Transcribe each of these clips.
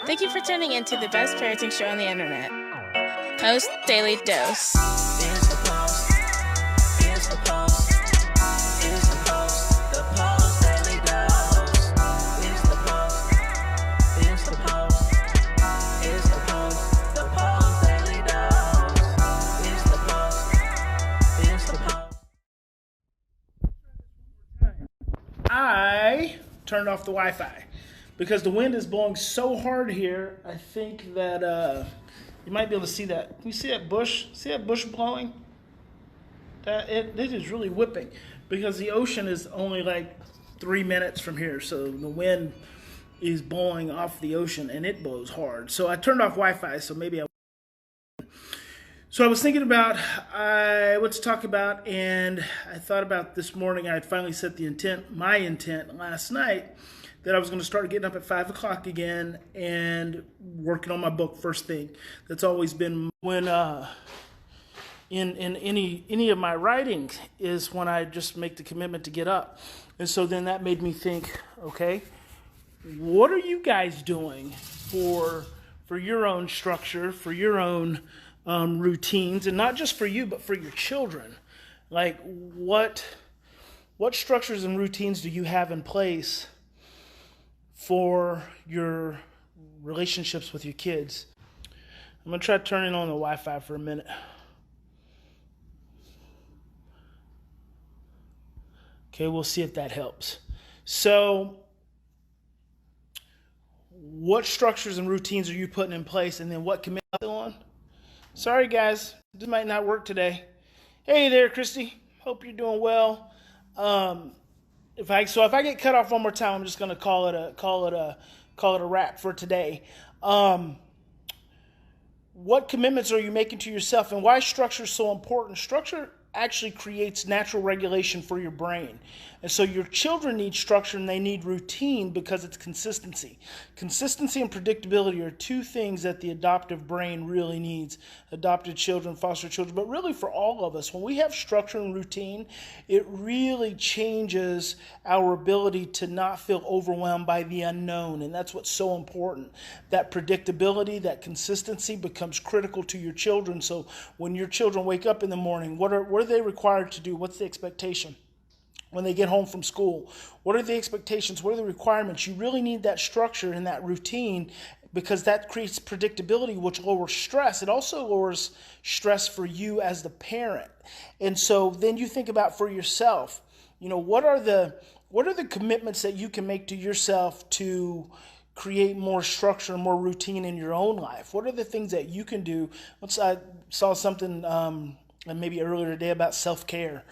Thank you for tuning in to the best parenting show on the internet, Post Daily Dose. It's the Post. It's the Post. It's the Post. The Post Daily Dose. It's the Post. It's the Post. It's the Post. The Post Daily Dose. It's the Post. It's the Post. I turned off the Wi-Fi because the wind is blowing so hard here. I think that you might be able to see that. Can you see that bush? See that bush blowing? It is really whipping because the ocean is only like 3 minutes from here. So the wind is blowing off the ocean and it blows hard. So I turned off Wi-Fi, so maybe So I was thinking about what to talk about, and I thought about this morning. I had finally set my intent last night, that I was going to start getting up at 5 o'clock again and working on my book first thing. That's always been when in any of my writing is when I just make the commitment to get up. And so then that made me think, okay, what are you guys doing for your own structure, for your own routines, and not just for you, but for your children? Like, what structures and routines do you have in place for your relationships with your kids? I'm going to try turning on the Wi-Fi for a minute. Okay, we'll see if that helps. So, what structures and routines are you putting in place, and then what commitment on? Sorry guys, this might not work today. Hey there, Christy. Hope you're doing well. If I get cut off one more time, I'm just going to call it a wrap for today. What commitments are you making to yourself, and why structure is so important? Structure actually creates natural regulation for your brain. And so your children need structure and they need routine because it's consistency. Consistency and predictability are two things that the adoptive brain really needs. Adopted children, foster children, but really for all of us. When we have structure and routine, it really changes our ability to not feel overwhelmed by the unknown. And that's what's so important. That predictability, that consistency becomes critical to your children. So when your children wake up in the morning, what are they required to do? What's the expectation? When they get home from school, what are the expectations? What are the requirements? You really need that structure and that routine because that creates predictability, which lowers stress. It also lowers stress for you as the parent. And so then you think about for yourself, what are the commitments that you can make to yourself to create more structure and more routine in your own life? What are the things that you can do? I saw something maybe earlier today about self-care.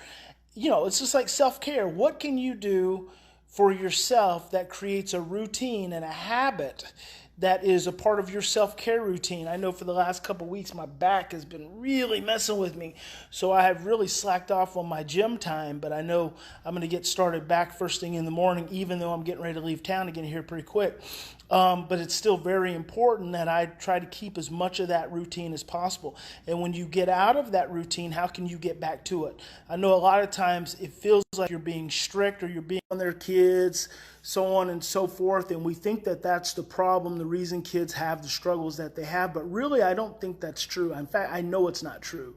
It's just like self-care. What can you do for yourself that creates a routine and a habit that is a part of your self-care routine? I know for the last couple of weeks, my back has been really messing with me. So I have really slacked off on my gym time, but I know I'm going to get started back first thing in the morning, even though I'm getting ready to leave town again here pretty quick. But it's still very important that I try to keep as much of that routine as possible. And when you get out of that routine, how can you get back to it? I know a lot of times it feels like you're being strict or you're being on their kids, so on and so forth. And we think that that's the problem, the reason kids have the struggles that they have. But really, I don't think that's true. In fact, I know it's not true.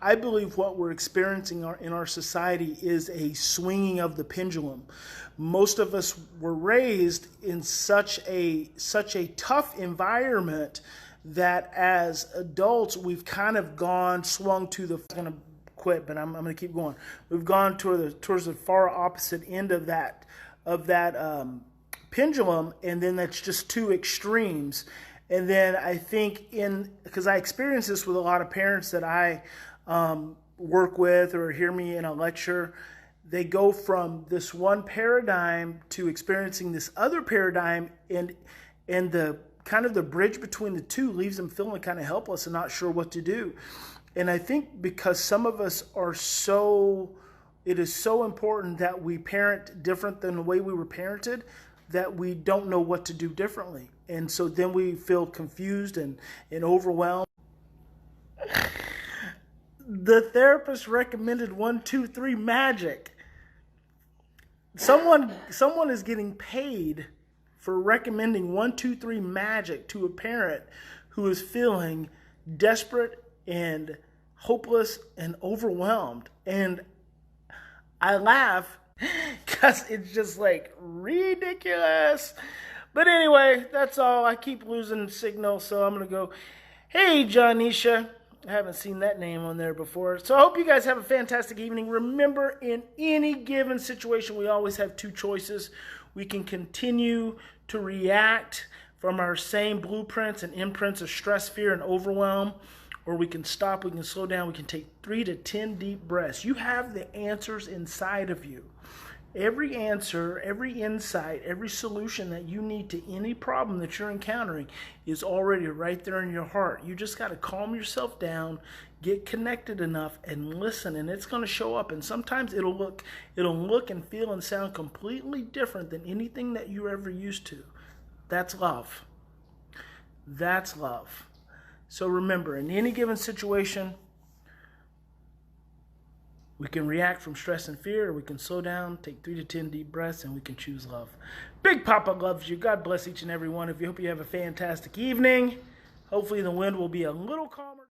I believe what we're experiencing in our society is a swinging of the pendulum. Most of us were raised in such a tough environment that as adults, we've kind of swung to the, I'm going to quit, but I'm going to keep going. We've gone towards the far opposite end of that pendulum, and then that's just two extremes. And then I think because I experience this with a lot of parents that I work with or hear me in a lecture, they go from this one paradigm to experiencing this other paradigm, and the kind of the bridge between the two leaves them feeling kind of helpless and not sure what to do. And I think because some of us it is so important that we parent different than the way we were parented, that we don't know what to do differently. And so then we feel confused and overwhelmed. The therapist recommended 1, 2, 3 magic. Someone is getting paid for recommending 1, 2, 3 magic to a parent who is feeling desperate and hopeless and overwhelmed. And I laugh because it's just like ridiculous. But anyway, that's all. I keep losing signal, so I'm going to go, hey, Johnisha. I haven't seen that name on there before. So I hope you guys have a fantastic evening. Remember, in any given situation, we always have 2 choices. We can continue to react from our same blueprints and imprints of stress, fear, and overwhelm, or we can stop, we can slow down, we can take 3 to 10 deep breaths. You have the answers inside of you. Every answer, every insight, every solution that you need to any problem that you're encountering is already right there in your heart. You just got to calm yourself down, get connected enough, and listen, and it's going to show up. And sometimes it'll look and feel and sound completely different than anything that you ever used to. That's love. That's love. So remember, in any given situation, we can react from stress and fear, or we can slow down, take 3 to 10 deep breaths, and we can choose love. Big Papa loves you. God bless each and every one of you. Hope you have a fantastic evening. Hopefully the wind will be a little calmer.